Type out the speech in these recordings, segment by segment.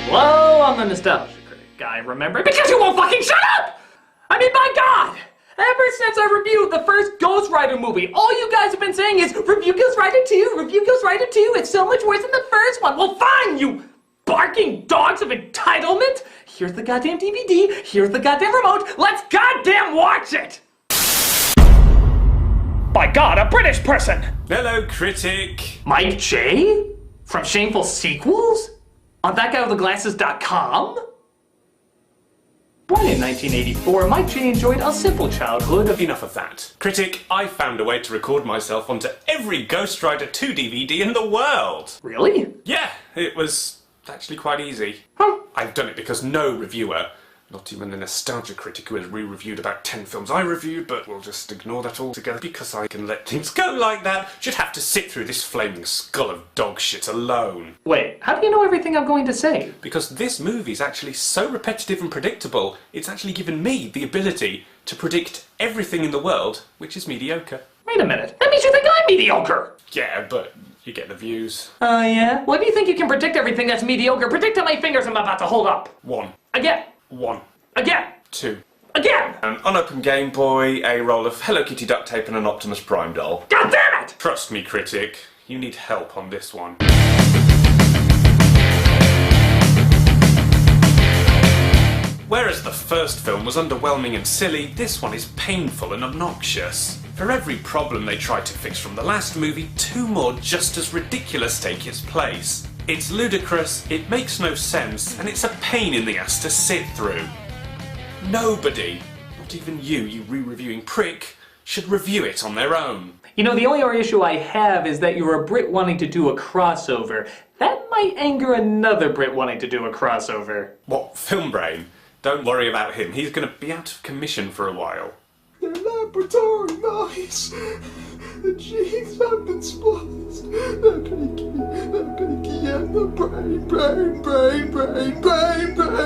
Well, I'm the nostalgia critic guy, remember? Because you won't fucking shut up! I mean, my God! Ever since I reviewed the first Ghost Rider movie, all you guys have been saying is, review Ghost Rider 2, review Ghost Rider 2, it's so much worse than the first one. Well, fine, you barking dogs of entitlement! Here's the goddamn DVD, here's the goddamn remote, let's goddamn watch it! By God, a British person! Hello, Critic. Mike J? From Shameful Sequels? On thatguywiththeglasses.com? Born in 1984, Mike J enjoyed a simple childhood. Enough of that. Critic, I found a way to record myself onto every Ghost Rider 2 DVD in the world. Really? Yeah, it was actually quite easy. Huh? I've done it because no reviewer, not even the nostalgia critic who has re-reviewed about 10 films I reviewed, but we'll just ignore that altogether because I can let things go like that, should have to sit through this flaming skull of dog shit alone. Wait, how do you know everything I'm going to say? Because this movie is actually so repetitive and predictable, it's actually given me the ability to predict everything in the world, which is mediocre. Wait a minute, that means you think I'm mediocre! Yeah, but you get the views. Oh yeah? Well, if you think you can predict everything that's mediocre, predict how many fingers I'm about to hold up. 1. Again. 1. Again. 2. Again! An unopened Game Boy, a roll of Hello Kitty duct tape and an Optimus Prime doll. God damn it! Trust me, Critic, you need help on this one. Whereas the first film was underwhelming and silly, this one is painful and obnoxious. For every problem they tried to fix from the last movie, 2 more just as ridiculous take its place. It's ludicrous, it makes no sense, and it's a pain in the ass to sit through. Nobody, not even you re-reviewing prick, should review it on their own. You know, the only other issue I have is that you're a Brit wanting to do a crossover. That might anger another Brit wanting to do a crossover. What, Film Brain? Don't worry about him, he's gonna be out of commission for a while. They're laboratory mice. The genes have been spliced. They're gonna get the brain.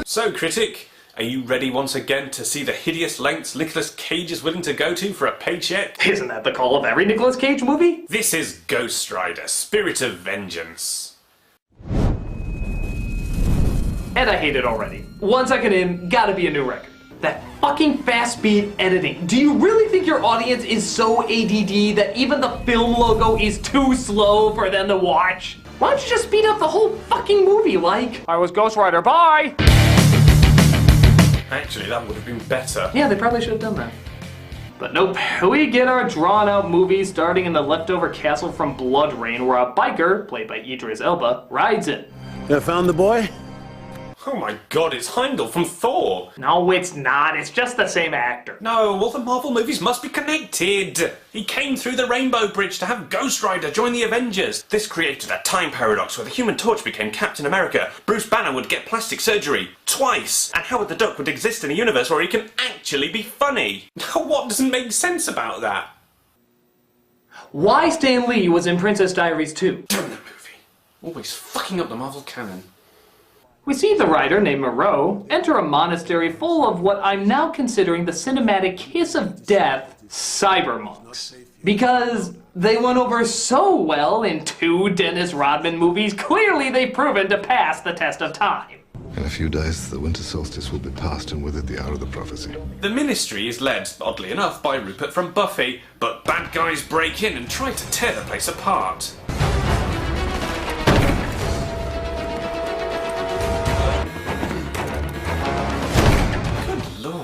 So, Critic, are you ready once again to see the hideous lengths Nicolas Cage is willing to go to for a paycheck? Isn't that the call of every Nicolas Cage movie? This is Ghost Rider, Spirit of Vengeance. And I hate it already. 1 second in, gotta be a new record. That fucking fast speed editing. Do you really think your audience is so ADD that even the film logo is too slow for them to watch? Why don't you just speed up the whole fucking movie like, I was Ghost Rider, bye! Actually, that would have been better. Yeah, they probably should have done that. But nope, we get our drawn-out movie starting in the leftover castle from Blood Rain, where a biker, played by Idris Elba, rides in. You found the boy? Oh my god, it's Heimdall from Thor! No, it's not. It's just the same actor. No, all the Marvel movies must be connected! He came through the Rainbow Bridge to have Ghost Rider join the Avengers. This created a time paradox where the Human Torch became Captain America, Bruce Banner would get plastic surgery, twice, and Howard the Duck would exist in a universe where he can actually be funny. What doesn't make sense about that? Why Stan Lee was in Princess Diaries 2? Damn that movie. Always fucking up the Marvel canon. We see the writer, named Moreau, enter a monastery full of what I'm now considering the cinematic kiss of death, cyber monks. Because they went over so well in 2 Dennis Rodman movies, clearly they've proven to pass the test of time. In a few days, the winter solstice will be past, and with it the hour of the prophecy. The Ministry is led, oddly enough, by Rupert from Buffy, but bad guys break in and try to tear the place apart.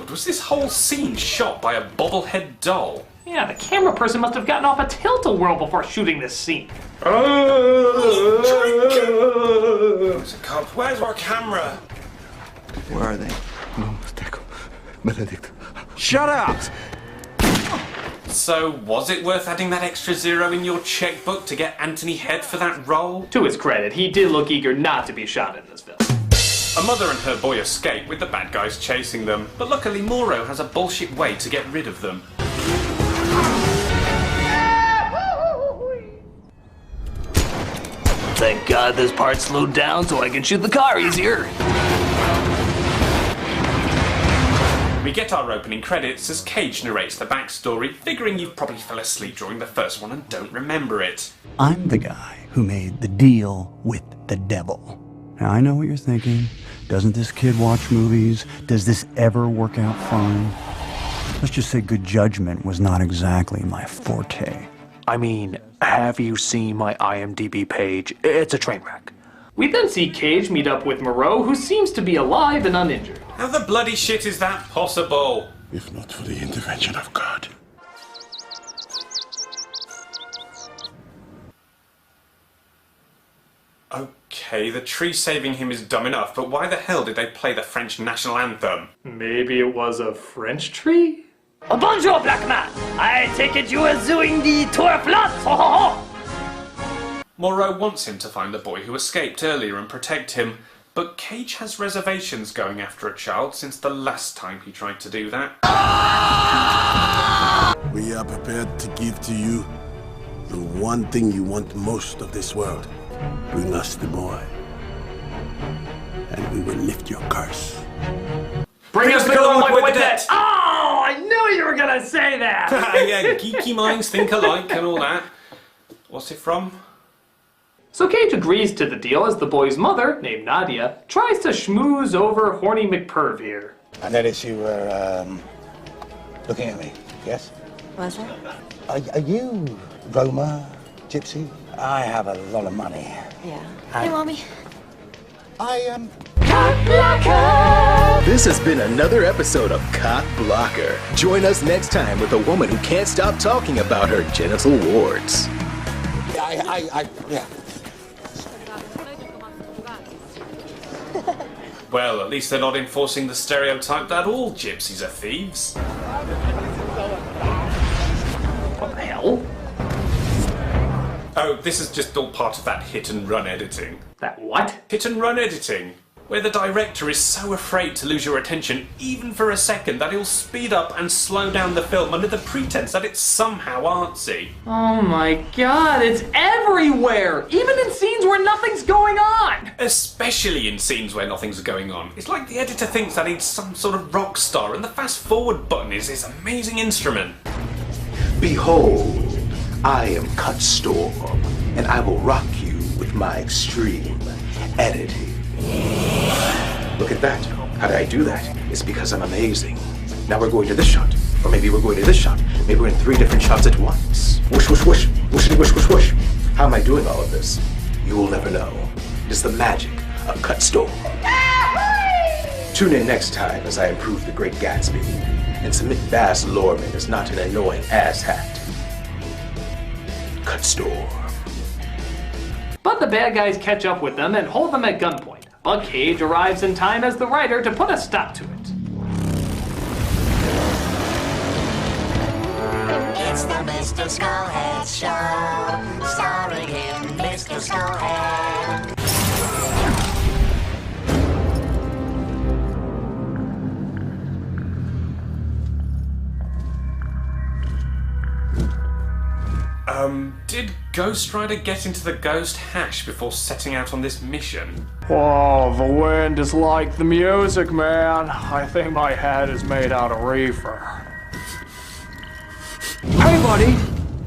Was this whole scene shot by a bobblehead doll? Yeah, the camera person must have gotten off a tilt-a-whirl before shooting this scene. There's a cop. Where's our camera? Where are they? Benedict. Shut up! So, was it worth adding that extra 0 in your checkbook to get Anthony Head for that role? To his credit, he did look eager not to be shot in this film. A mother and her boy escape with the bad guys chasing them, but luckily Moreau has a bullshit way to get rid of them. Thank God this part slowed down so I can shoot the car easier. We get our opening credits as Cage narrates the backstory, figuring you probably fell asleep during the first one and don't remember it. I'm the guy who made the deal with the devil. Now, I know what you're thinking. Doesn't this kid watch movies? Does this ever work out fine? Let's just say good judgment was not exactly my forte. I mean, have you seen my IMDb page? It's a train wreck. We then see Cage meet up with Moreau, who seems to be alive and uninjured. How the bloody shit is that possible? If not for the intervention of God. Okay, the tree saving him is dumb enough, but why the hell did they play the French national anthem? Maybe it was a French tree? Oh, bonjour, black man! I take it you are doing the tour of France! Ho ho ho! Moreau wants him to find the boy who escaped earlier and protect him, but Cage has reservations going after a child since the last time he tried to do that. We are prepared to give to you the one thing you want most of this world. Bring us the boy, and we will lift your curse. Bring us the girl with the debt! Oh, I knew you were gonna say that! Yeah, geeky minds think alike and all that. What's it from? So Cage agrees to the deal as the boy's mother, named Nadia, tries to schmooze over horny McPerv here. I noticed you were, looking at me, yes? Was it? Are you Roma, Gypsy? I have a lot of money. Yeah. Hey, Mommy. I am... This has been another episode of Cock Blocker. Join us next time with a woman who can't stop talking about her genital warts. Yeah. Well, at least they're not enforcing the stereotype that all gypsies are thieves. What the hell? Oh, this is just all part of that hit-and-run editing. That what? Hit-and-run editing, where the director is so afraid to lose your attention even for a second that he'll speed up and slow down the film under the pretense that it's somehow artsy. Oh my god, it's everywhere! Even in scenes where nothing's going on! Especially in scenes where nothing's going on. It's like the editor thinks that he's some sort of rock star and the fast-forward button is his amazing instrument. Behold, I am Cut Storm, and I will rock you with my extreme editing. Look at that. How did I do that? It's because I'm amazing. Now we're going to this shot. Or maybe we're going to this shot. Maybe we're in 3 different shots at once. Whoosh, whoosh, whoosh. Whooshity, whoosh, whoosh, whoosh. How am I doing all of this? You will never know. It is the magic of Cut Storm. Tune in next time as I improve The Great Gatsby and submit Baz Luhrmann as not an annoying asshat. Cut Storm. But the bad guys catch up with them and hold them at gunpoint. But Cage arrives in time as the writer to put a stop to it. It's the Mr. Skullhead Show, starring him, Mr. Skullhead. Did Ghost Rider get into the ghost hash before setting out on this mission? Oh, the wind is like the music, man. I think my head is made out of reefer. Hey, buddy!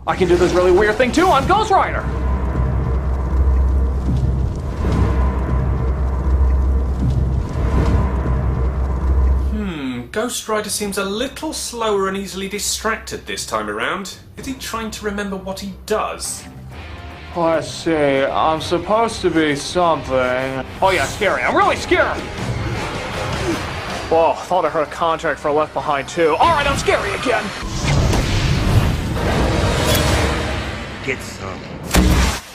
I can do this really weird thing too on Ghost Rider! Ghost Rider seems a little slower and easily distracted this time around. Is he trying to remember what he does? Let's see, I'm supposed to be something. Oh yeah, scary. I'm really scared! Whoa, thought I heard a contract for Left Behind too. Alright, I'm scary again! Get some.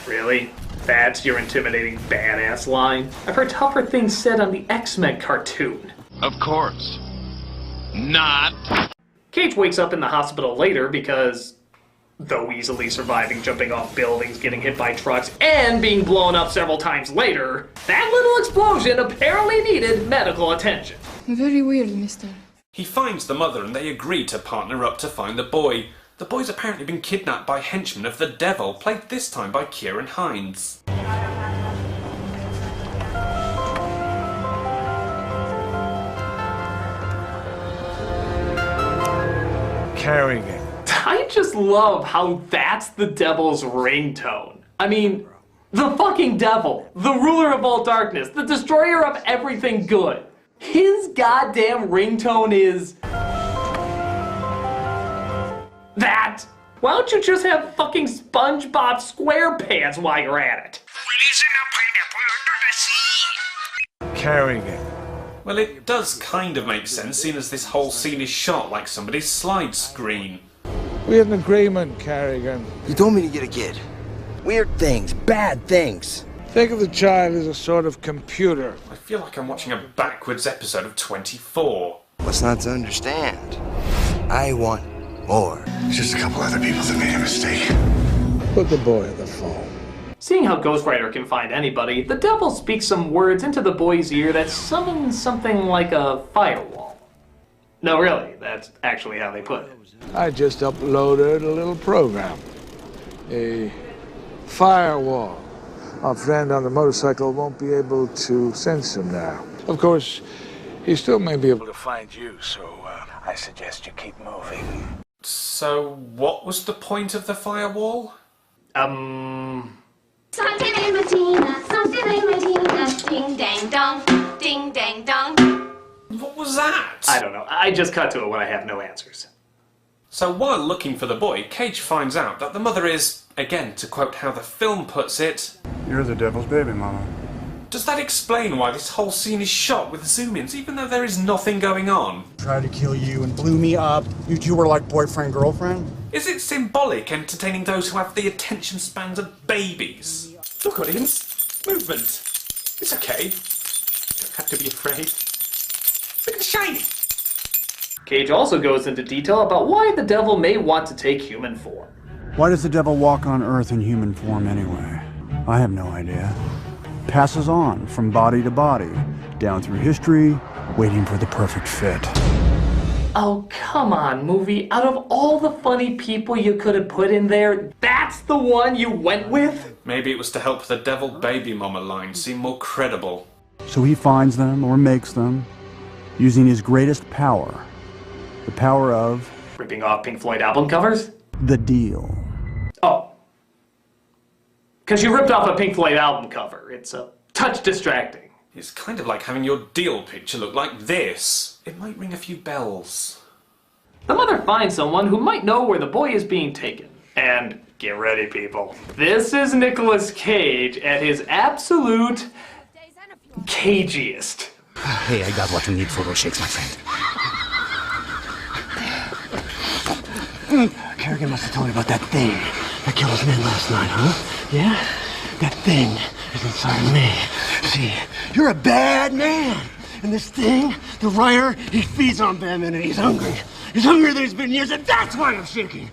Really? That's your intimidating badass line? I've heard tougher things said on the X-Men cartoon. Of course. Not. Cage wakes up in the hospital later because, though easily surviving jumping off buildings, getting hit by trucks, and being blown up several times later, that little explosion apparently needed medical attention. Very weird, mister. He finds the mother and they agree to partner up to find the boy. The boy's apparently been kidnapped by henchmen of the devil, played this time by Kieran Hines. Carrying it. I just love how that's the devil's ringtone. I mean, The fucking devil, the ruler of all darkness, the destroyer of everything good. His goddamn ringtone is... that. Why don't you just have fucking SpongeBob SquarePants while you're at it? Carrigan. Well, it does kind of make sense, seeing as this whole scene is shot like somebody's slide screen. We had an agreement, Carrigan. You told me to get a kid. Weird things, bad things. Think of the child as a sort of computer. I feel like I'm watching a backwards episode of 24. What's not to understand? I want more. There's just a couple other people that made a mistake. Put the boy on the phone. Seeing how Ghost Rider can find anybody, the devil speaks some words into the boy's ear that summon something like a firewall. No, really, that's actually how they put it. I just uploaded a little program. A firewall. Our friend on the motorcycle won't be able to sense him now. Of course, he still may be able to find you, so I suggest you keep moving. So, what was the point of the firewall? Something in Medina, ding dang dong, ding dang dong. What was that? I don't know. I just cut to it when I have no answers. So while looking for the boy, Cage finds out that the mother is, again, to quote how the film puts it, You're the devil's baby, Mama. Does that explain why this whole scene is shot with zoom-ins, even though there is nothing going on? Tried to kill you and blew me up. You two were like boyfriend-girlfriend? Is it symbolic, entertaining those who have the attention spans of babies? Look, audience. Movement. It's okay. You don't have to be afraid. Look at the shiny. Cage also goes into detail about why the devil may want to take human form. Why does the devil walk on Earth in human form anyway? I have no idea. Passes on from body to body, down through history, waiting for the perfect fit. Oh, come on, movie. Out of all the funny people you could have put in there, that's the one you went with? Maybe it was to help the devil baby mama line seem more credible. So he finds them, or makes them, using his greatest power. The power of... ripping off Pink Floyd album covers? The deal. Oh. Because you ripped off a Pink Floyd album cover. It's a touch distracting. It's kind of like having your deal picture look like this. It might ring a few bells. The mother finds someone who might know where the boy is being taken. And get ready, people. This is Nicolas Cage at his absolute cagiest. Hey, I got what you need for those shakes, my friend. Kerrigan must have told you about that thing that killed his men last night, huh? Yeah? That thing is inside of me. See, you're a bad man. And this thing, the writer, he feeds on bad men and he's hungry. He's hungrier than he's been years, and that's why I'm shaking.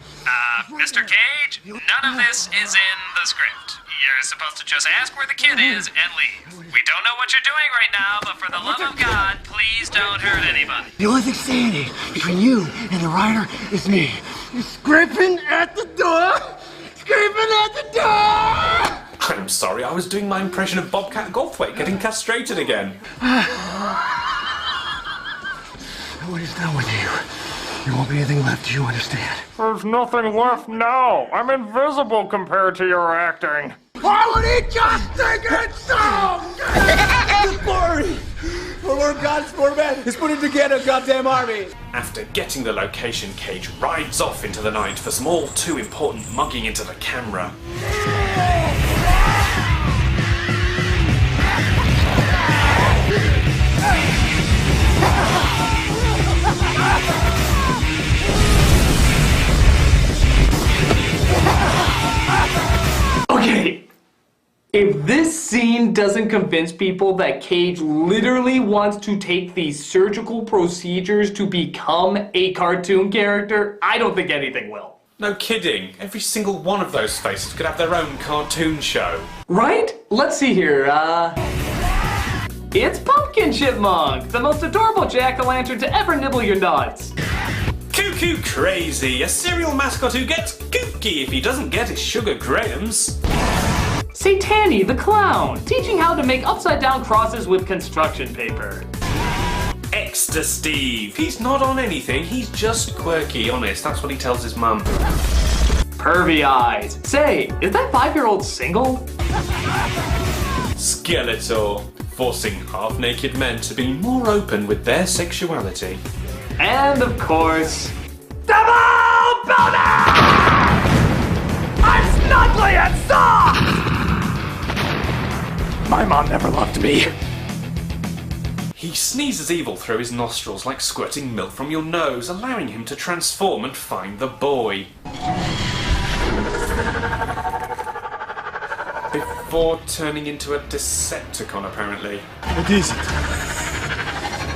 Mr. Cage, none of this is in the script. You're supposed to just ask where the kid is and leave. We don't know what you're doing right now, but for the love of God, please don't hurt anybody. The only thing standing between you and the writer is me. You're scraping at the door! Scraping at the door! I'm sorry, I was doing my impression of Bobcat Goldthwait getting castrated again. When he's done with you, there won't be anything left, do you understand? There's nothing left now. I'm invisible compared to your acting. Why would he just take it so? Glory! For Lord God's poor man is putting together a goddamn army. After getting the location, Cage rides off into the night for some all too important mugging into the camera. Okay, if this scene doesn't convince people that Cage literally wants to take these surgical procedures to become a cartoon character, I don't think anything will. No kidding. Every single one of those faces could have their own cartoon show. Right? Let's see here, it's Pumpkin Chipmunk, the most adorable jack-o'-lantern to ever nibble your nuts. Cuckoo Crazy, a cereal mascot who gets kooky if he doesn't get his Sugar Grahams. Satani the Clown, teaching how to make upside-down crosses with construction paper. Extra Steve, he's not on anything, he's just quirky, honest, that's what he tells his mum. Pervy Eyes, say, is that 5-year-old single? Skeletor, forcing half-naked men to be more open with their sexuality. And of course, Double Boner! I'm snuggly and soft! My mom never loved me. He sneezes evil through his nostrils like squirting milk from your nose, allowing him to transform and find the boy. Before turning into a Decepticon, apparently. It isn't.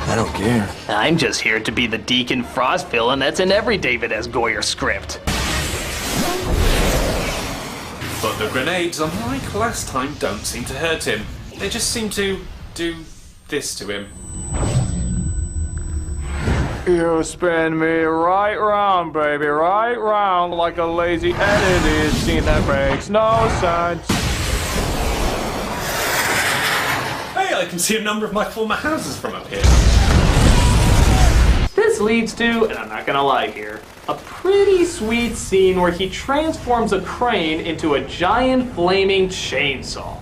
I don't care. I'm just here to be the Deacon Frost villain that's in every David S. Goyer script. But the grenades, unlike last time, don't seem to hurt him. They just seem to do this to him. You spin me right round, baby, right round, like a lazy edited scene that makes no sense. Hey, I can see a number of my former houses from up here. This leads to, and I'm not gonna lie here, a pretty sweet scene where he transforms a crane into a giant flaming chainsaw.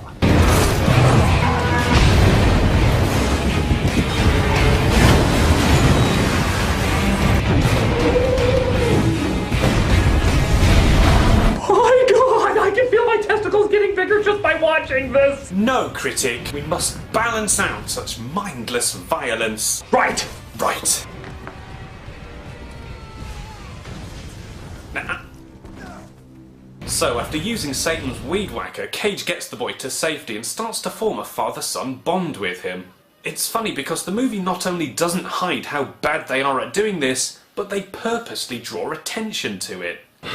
My God, I can feel my testicles getting bigger just by watching this. No, Critic, we must balance out such mindless violence. Right. Right. So, after using Satan's weed whacker, Cage gets the boy to safety and starts to form a father-son bond with him. It's funny because the movie not only doesn't hide how bad they are at doing this, but they purposely draw attention to it. It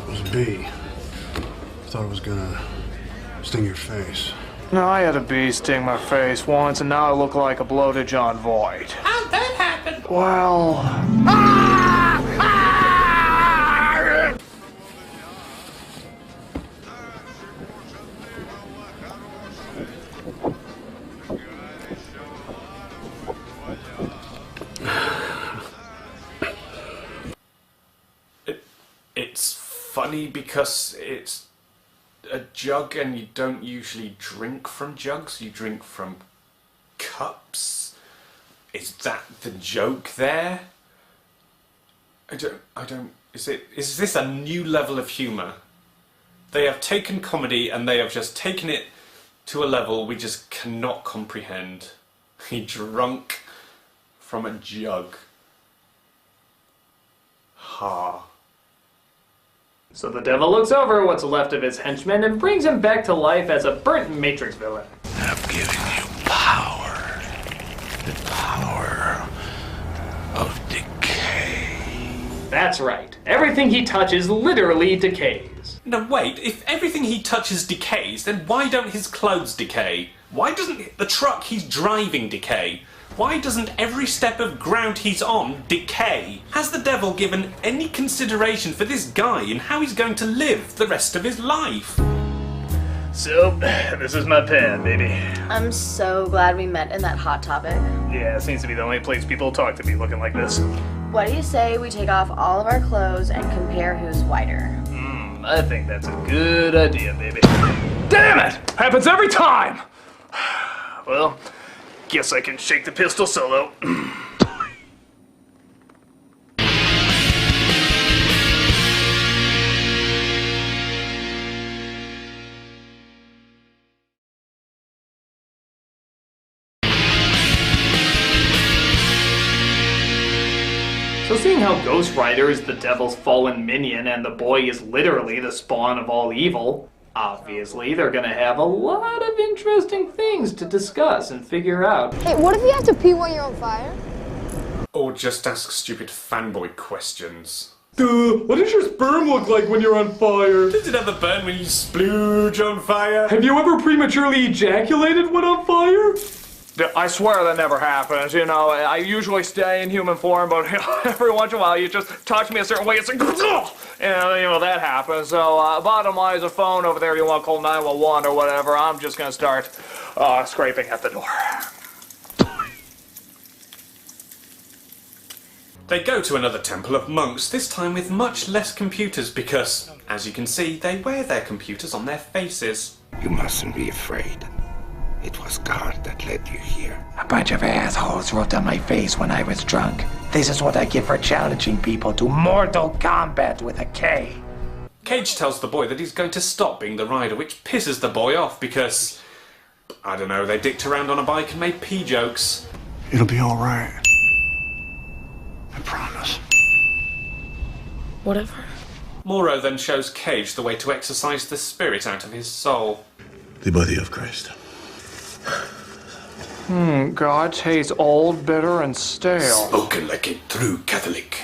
was a bee. Thought it was gonna sting your face. No, I had a bee sting my face once, and now I look like a bloated John Voight. How'd that happen? Well... It's funny because it's a jug and you don't usually drink from jugs, you drink from cups. Is that the joke there? Is this a new level of humour? They have taken comedy and they have just taken it to a level we just cannot comprehend. He drunk from a jug. Ha. So the devil looks over what's left of his henchmen and brings him back to life as a burnt Matrix villain. I'm giving you power. The power of decay. That's right. Everything he touches literally decays. No, wait. If everything he touches decays, then why don't his clothes decay? Why doesn't the truck he's driving decay? Why doesn't every step of ground he's on decay? Has the devil given any consideration for this guy and how he's going to live the rest of his life? So, this is my pen, baby. I'm so glad we met in that Hot Topic. Yeah, it seems to be the only place people talk to me looking like this. What do you say we take off all of our clothes and compare who's whiter? I think that's a good idea, baby. Damn it! Happens every time! Well, guess I can shake the pistol solo. So seeing how Ghost Rider is the devil's fallen minion and the boy is literally the spawn of all evil, obviously they're gonna have a lot of interesting things to discuss and figure out. Hey, what if you have to pee while you're on fire? Or just ask stupid fanboy questions. What does your sperm look like when you're on fire? Does it ever burn when you splooge on fire? Have you ever prematurely ejaculated when on fire? I swear that never happens, you know. I usually stay in human form, but every once in a while you just touch me a certain way, it's like, and you know, that happens. So, bottom line is a phone over there, you want to call 911 or whatever, I'm just gonna start scraping at the door. They go to another temple of monks, this time with much less computers because, as you can see, they wear their computers on their faces. You mustn't be afraid. It was God that led you here. A bunch of assholes wrote on my face when I was drunk. This is what I get for challenging people to Mortal Kombat with a K. Cage tells the boy that he's going to stop being the rider, which pisses the boy off because, I don't know, they dicked around on a bike and made pee jokes. It'll be all right. I promise. Whatever. Moro then shows Cage the way to exorcise the spirit out of his soul. The body of Christ. God tastes old, bitter, and stale. Spoken like a true Catholic.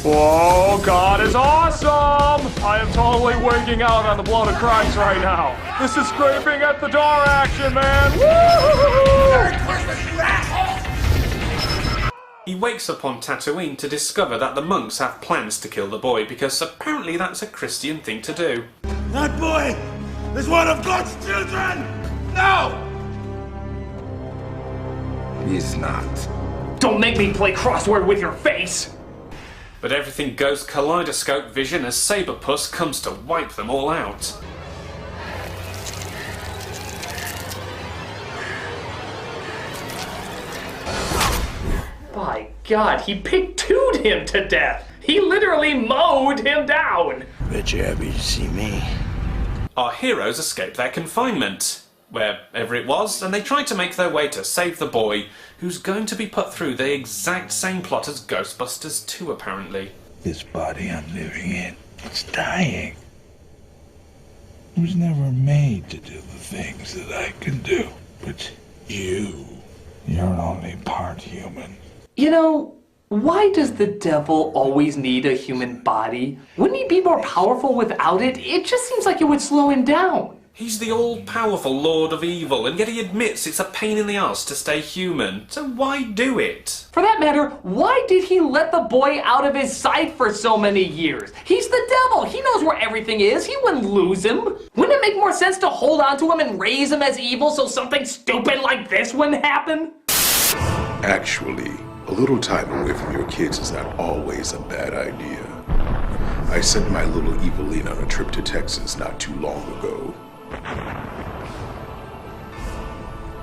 Whoa, God is awesome! I am totally wigging out on the blood of Christ right now. This is scraping at the door action, man! Merry Christmas, you asshole! He wakes up on Tatooine to discover that the monks have plans to kill the boy because apparently that's a Christian thing to do. That boy is one of God's children! No! He's not. Don't make me play crossword with your face! But everything goes kaleidoscope vision as Sabrepuss comes to wipe them all out. By God, he pig-tooed him to death! He literally mowed him down! Bet you're happy to see me. Our heroes escape their confinement, wherever it was, and they try to make their way to save the boy, who's going to be put through the exact same plot as Ghostbusters 2, apparently. This body I'm living in, it's dying. It was never made to do the things that I can do. But you're only part human. You know, why does the devil always need a human body? Wouldn't he be more powerful without it? It just seems like it would slow him down. He's the all-powerful Lord of Evil, and yet he admits it's a pain in the ass to stay human, so why do it? For that matter, why did he let the boy out of his sight for so many years? He's the devil! He knows where everything is! He wouldn't lose him! Wouldn't it make more sense to hold on to him and raise him as evil so something stupid like this wouldn't happen? Actually, a little time away from your kids is not always a bad idea. I sent my little Eveline on a trip to Texas not too long ago.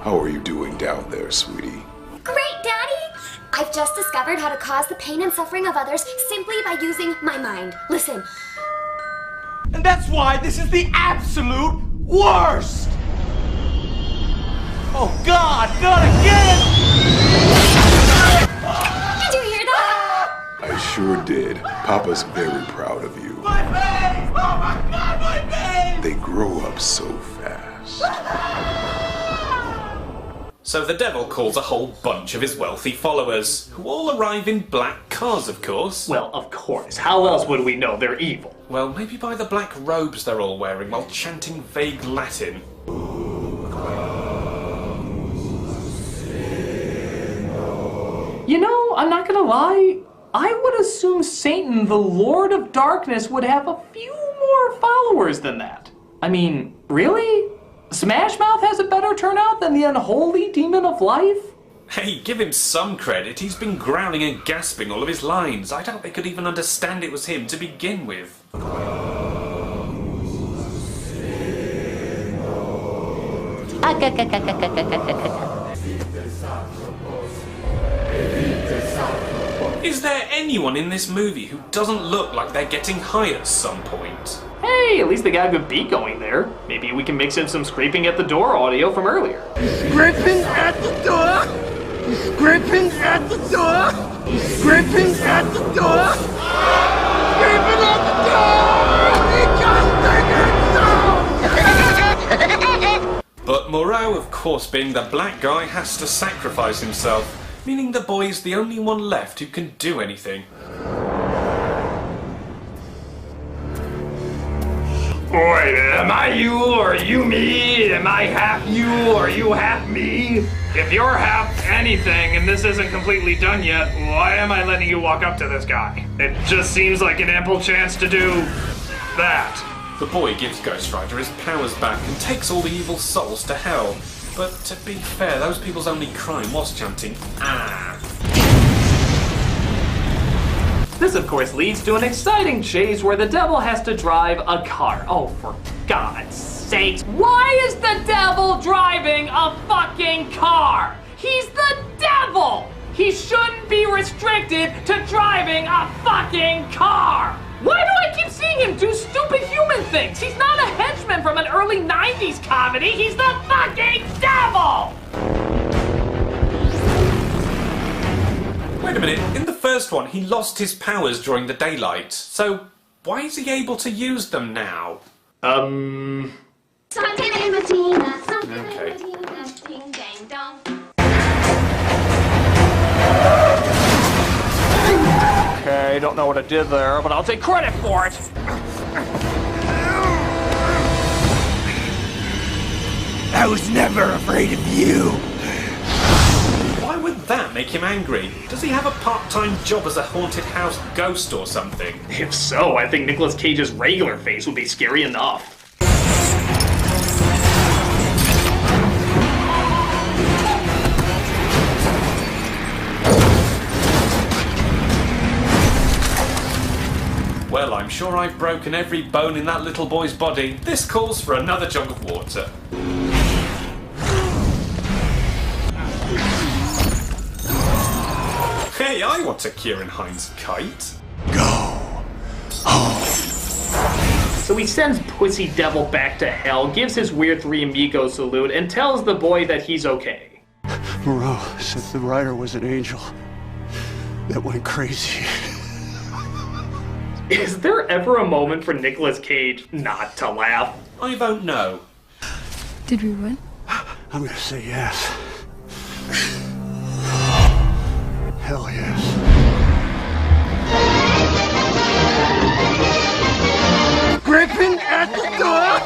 How are you doing down there, sweetie? Great, Daddy! I've just discovered how to cause the pain and suffering of others simply by using my mind. Listen. And that's why this is the absolute worst! Oh God, not again! Did you hear that? I sure did. Papa's very proud of you. My face! Oh my God, my face! They grow up so fast. So the devil calls a whole bunch of his wealthy followers, who all arrive in black cars, of course. Well, of course. How else would we know they're evil? Well, maybe by the black robes they're all wearing while chanting vague Latin. You know, I'm not gonna lie, I would assume Satan, the Lord of Darkness, would have a few more followers than that. I mean, really? Smash Mouth has a better turnout than the unholy demon of life? Hey, give him some credit. He's been growling and gasping all of his lines. I doubt they could even understand it was him to begin with. Is there anyone in this movie who doesn't look like they're getting high at some point? Hey, at least they got a good beat going there. Maybe we can mix in some scraping at the door audio from earlier. Scraping at the door! Scraping at the door! Scraping at the door! Scraping at the door! But Moreau, of course, being the black guy, has to sacrifice himself, meaning the boy is the only one left who can do anything. Wait, am I you or you me? Am I half you or you half me? If you're half anything and this isn't completely done yet, why am I letting you walk up to this guy? It just seems like an ample chance to do that. The boy gives Ghost Rider his powers back and takes all the evil souls to hell. But to be fair, those people's only crime was chanting, "Ah." This, of course, leads to an exciting chase where the devil has to drive a car. Oh, for God's sakes. Why is the devil driving a fucking car? He's the devil! He shouldn't be restricted to driving a fucking car! Why do I keep seeing him do stupid human things? He's not a henchman from an early 90s comedy. He's the fucking devil! Wait a minute, in the first one he lost his powers during the daylight, so why is he able to use them now? Okay. Okay, don't know what I did there, but I'll take credit for it. I was never afraid of you. Why would that make him angry? Does he have a part-time job as a haunted house ghost or something? If so, I think Nicolas Cage's regular face would be scary enough. Well, I'm sure I've broken every bone in that little boy's body. This calls for another jug of water. Hey, I want a Kieran Hines kite. So he sends Pussy Devil back to hell, gives his weird Three Amigos salute, and tells the boy that he's okay. Moreau said the rider was an angel that went crazy. Is there ever a moment for Nicolas Cage not to laugh? I don't know. Did we win? I'm gonna say yes. Hell yes. Gripping at the door!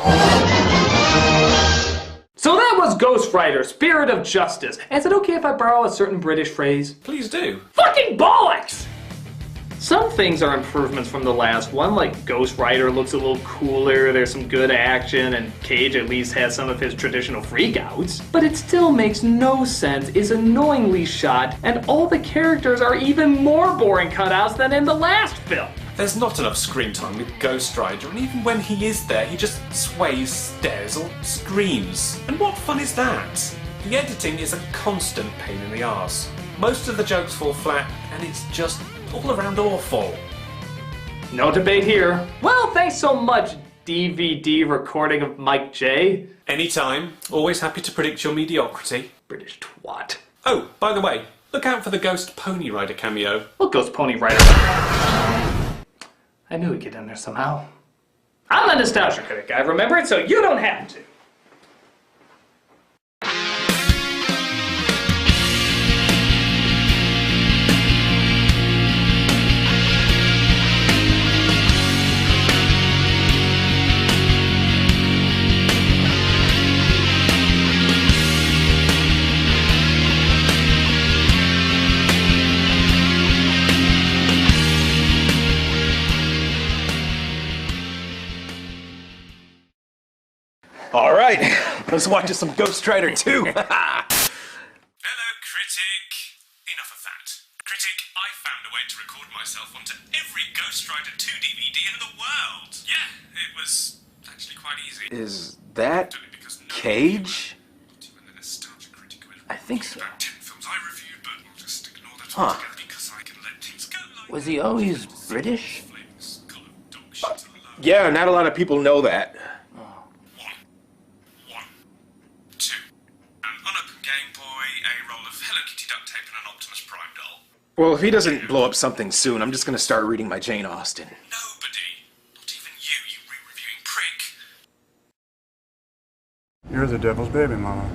So that was Ghost Rider, Spirit of Justice. Is it okay if I borrow a certain British phrase? Please do. Fucking bollocks! Some things are improvements from the last one, like Ghost Rider looks a little cooler, there's some good action, and Cage at least has some of his traditional freakouts. But it still makes no sense, is annoyingly shot, and all the characters are even more boring cutouts than in the last film. There's not enough screen time with Ghost Rider, and even when he is there, he just sways, stares, or screams. And what fun is that? The editing is a constant pain in the arse. Most of the jokes fall flat, and it's just all around awful. No debate here. Well, thanks so much, DVD recording of Mike J. Anytime. Always happy to predict your mediocrity. British twat. Oh, by the way, look out for the Ghost Pony Rider cameo. What Ghost Pony Rider? I knew he'd get in there somehow. I'm a nostalgia critic. I remember it, so you don't have to. All right, let's watch some Ghost Rider 2. Hello, Critic. Enough of that. Critic, I found a way to record myself onto every Ghost Rider 2 DVD in the world. Yeah, it was actually quite easy. Is that Cage? I think so. Huh. Was he always British? Yeah, not a lot of people know that. Well, if he doesn't blow up something soon, I'm just gonna start reading my Jane Austen. Nobody, not even you re-reviewing prick. You're the devil's baby, Mama.